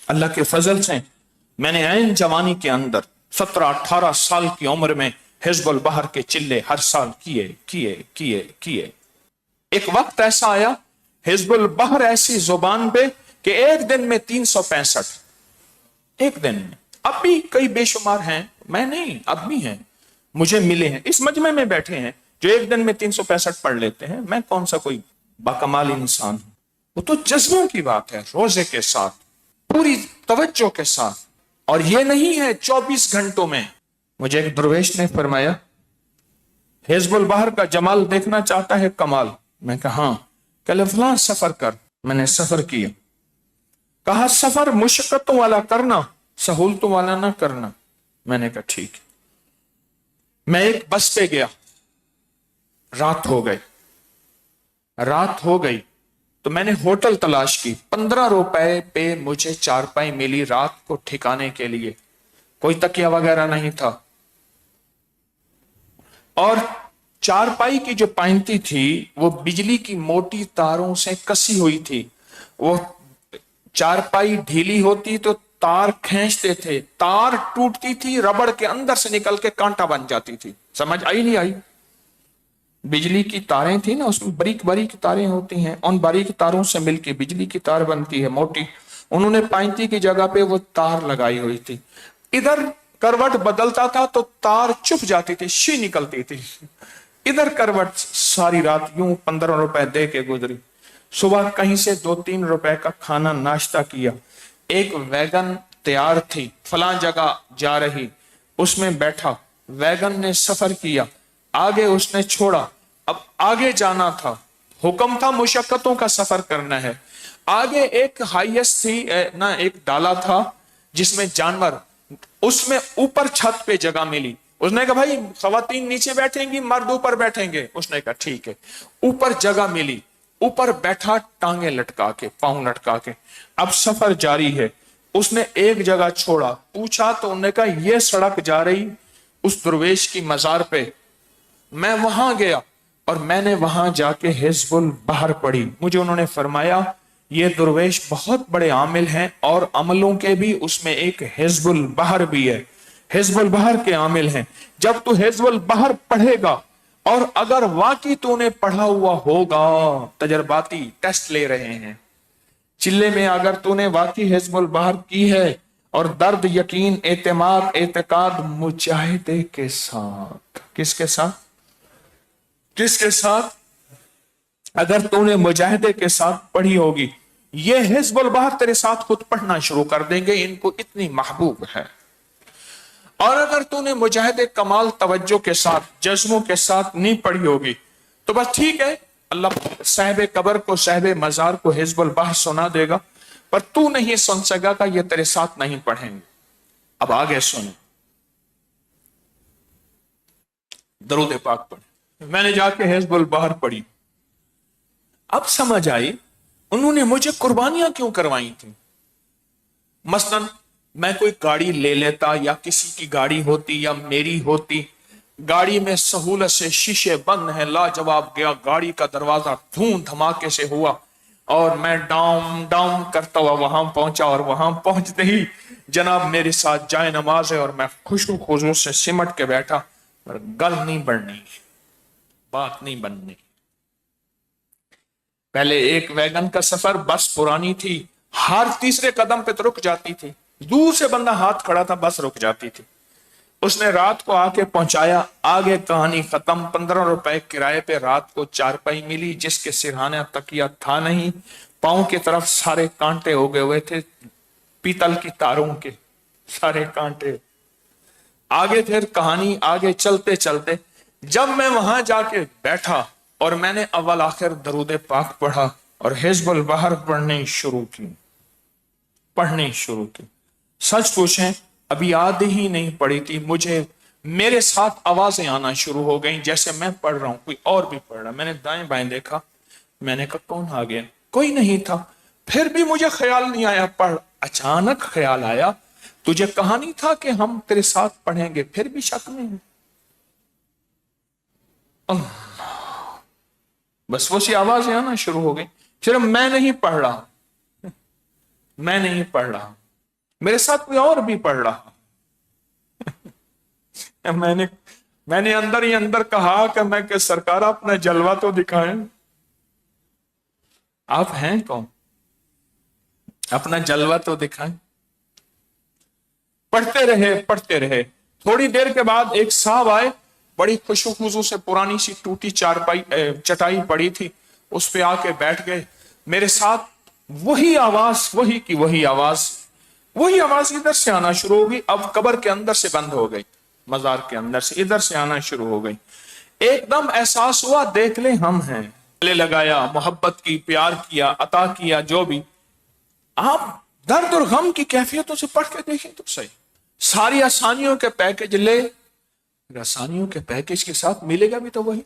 اللہ کے فضل سے میں نے عین جوانی کے اندر 17-18 سال کی عمر میں حزب البحر کے چلے ہر سال کیے. ایک وقت ایسا آیا حزب البحر ایسی زبان پہ کہ ایک دن میں 365، ایک دن میں. اب بھی کئی بے شمار ہیں، میں نہیں، اب بھی ہیں، مجھے ملے ہیں، اس مجمع میں بیٹھے ہیں جو ایک دن میں 365 پڑھ لیتے ہیں. میں کون سا کوئی باکمال انسان ہوں؟ وہ تو جذبوں کی بات ہے، روزے کے ساتھ، پوری توجہ کے ساتھ. اور یہ نہیں ہے 24 گھنٹوں میں. مجھے ایک درویش نے فرمایا حزب البحر کا جمال دیکھنا چاہتا ہے کمال. میں کہا ہاں. کہ فلاں سفر کر. میں نے سفر کیا. کہا سفر مشقتوں والا کرنا، سہولتوں والا نہ کرنا. میں نے کہا ٹھیک. میں ایک بس پہ گیا، رات ہو گئی تو میں نے ہوٹل تلاش کی. 15 روپے پہ مجھے چارپائی ملی رات کو ٹھکانے کے لیے. کوئی تکیہ وغیرہ نہیں تھا. اور چارپائی کی جو پائنتی تھی وہ بجلی کی موٹی تاروں سے کسی ہوئی تھی. وہ چارپائی ڈھیلی ہوتی تو تار کھینچتے تھے، تار ٹوٹتی تھی، ربڑ کے اندر سے نکل کے کانٹا بن جاتی تھی. سمجھ آئی نہیں آئی؟ بجلی کی تاریں تھی نا، اس میں باریک باریک تاریں ہوتی ہیں، ان باریک تاروں سے مل کے بجلی کی تار بنتی ہے موٹی. انہوں نے پائنتی کی جگہ پہ وہ تار لگائی ہوئی تھی. ادھر کروٹ بدلتا تھا تو تار چپ جاتی تھی، شی نکلتی تھی. ادھر کروٹ ساری رات یوں 15 روپے دے کے گزری. صبح کہیں سے 2-3 روپے کا کھانا ناشتہ کیا. ایک ویگن تیار تھی، فلاں جگہ جا رہی، اس میں بیٹھا. ویگن نے سفر کیا، آگے اس نے چھوڑا. اب آگے جانا تھا، حکم تھا مشقتوں کا سفر کرنا ہے. آگے ایک ہائیسٹ تھی نا، ایک ڈالا تھا جس میں جانور، اس میں اوپر چھت پہ جگہ ملی. اس نے کہا بھائی خواتین نیچے بیٹھیں گی، مرد اوپر بیٹھیں گے. اس نے کہا ٹھیک ہے. اوپر جگہ ملی، اوپر بیٹھا ٹانگیں لٹکا کے، پاؤں لٹکا کے. اب سفر جاری ہے. اس نے ایک جگہ چھوڑا، پوچھا تو انہوں نے کہا یہ سڑک جا رہی اس درویش کی مزار پہ. میں وہاں گیا اور میں نے وہاں جا کے حزب البحر پڑھی. مجھے انہوں نے فرمایا یہ درویش بہت بڑے عامل ہیں اور عملوں کے بھی اس میں ایک حزب البحر بھی ہے. حزب البحر کے عامل ہیں. جب تو حزب البحر پڑھے گا اور اگر واقعی تو نے پڑھا ہوا ہوگا، تجرباتی ٹیسٹ لے رہے ہیں چلے میں، اگر تو نے واقعی حزب البحر کی ہے اور درد یقین اعتماد اعتقاد مجاہدے کے ساتھ، کس کے ساتھ؟ کس کے ساتھ؟ اگر تو نے مجاہدے کے ساتھ پڑھی ہوگی، یہ حزب البحر تیرے ساتھ خود پڑھنا شروع کر دیں گے، ان کو اتنی محبوب ہے. اور اگر تو نے مجاہدے کمال توجہ کے ساتھ، جذبوں کے ساتھ نہیں پڑھی ہوگی تو بس ٹھیک ہے، اللہ صاحب قبر کو، صاحب مزار کو حزب البحر سنا دے گا، پر تو نہیں سن سکا کہ یہ تیرے ساتھ نہیں پڑھیں گے. اب آگے سنیں، درود پاک پڑھیں. میں نے جا کے حزب البحر پڑھی. اب سمجھ آئی انہوں نے مجھے قربانیاں کیوں کروائی تھیں. مثلا میں کوئی گاڑی لے لیتا، یا کسی کی گاڑی ہوتی یا میری ہوتی، گاڑی میں سہولت سے شیشے بند ہیں، لاجواب گیا، گاڑی کا دروازہ دھوم دھماکے سے ہوا اور میں ڈاؤن ڈاؤن کرتا ہوا وہاں پہنچا، اور وہاں پہنچتے ہی جناب میرے ساتھ جائے نماز ہے اور میں خشوع خضوع سے سمٹ کے بیٹھا، پر گل نہیں بڑھنی، بات نہیں بننی. پہلے ایک ویگن کا سفر، بس پرانی تھی، ہر تیسرے قدم پہ تو رک جاتی تھی، دور سے بندہ ہاتھ کھڑا تھا بس رک جاتی تھی. اس نے رات کو آ کے پہنچایا. آگے کہانی ختم. 15 روپے کرائے پہ رات کو چارپائی ملی جس کے سرہانے تکیہ تھا نہیں. پاؤں کی طرف سارے کانٹے ہو گئے ہوئے تھے، پیتل کی تاروں کے سارے کانٹے. آگے پھر کہانی آگے چلتے چلتے جب میں وہاں جا کے بیٹھا اور میں نے اول آخر درود پاک پڑھا اور حزب البحر پڑھنے شروع کی. سچ پوچھیں ابھی آدھی ہی نہیں پڑھی تھی، مجھے میرے ساتھ آوازیں آنا شروع ہو گئیں جیسے میں پڑھ رہا ہوں کوئی اور بھی پڑھ رہا. میں نے دائیں بائیں دیکھا، میں نے کہا کون آ گیا؟ کوئی نہیں تھا. پھر بھی مجھے خیال نہیں آیا پڑھ. اچانک خیال آیا تجھے کہا نہیں تھا کہ ہم تیرے ساتھ پڑھیں گے؟ پھر بھی شک میں ہے. بس وہ سی آوازیں آنا شروع ہو گئی. پھر میں نہیں پڑھ رہا. میرے ساتھ کوئی اور بھی پڑھ رہا. میں نے اندر ہی اندر کہا کہ سرکار اپنا جلوہ تو دکھائیں. آپ ہیں کون؟ اپنا جلوہ تو دکھائیں. پڑھتے رہے. تھوڑی دیر کے بعد ایک صاحب آئے، بڑی خوشو خضو سے پرانی سی ٹوٹی چٹائی پڑی تھی، اس پہ آ کے بیٹھ گئے. میرے ساتھ وہی آواز ادھر سے آنا شروع ہو گئی. اب قبر کے اندر سے بند ہو گئی، مزار کے اندر سے ادھر سے آنا شروع ہو گئی. ایک دم احساس ہوا دیکھ لیں ہم ہیں. گلے لگایا، محبت کی، پیار کیا، عطا کیا، جو بھی. آپ درد اور غم کی کیفیتوں سے پڑھ کے دیکھیں تو صحیح. ساری آسانیوں کے پیکج لے، آسانیوں کے پیکج کے ساتھ ملے گا بھی تو وہی.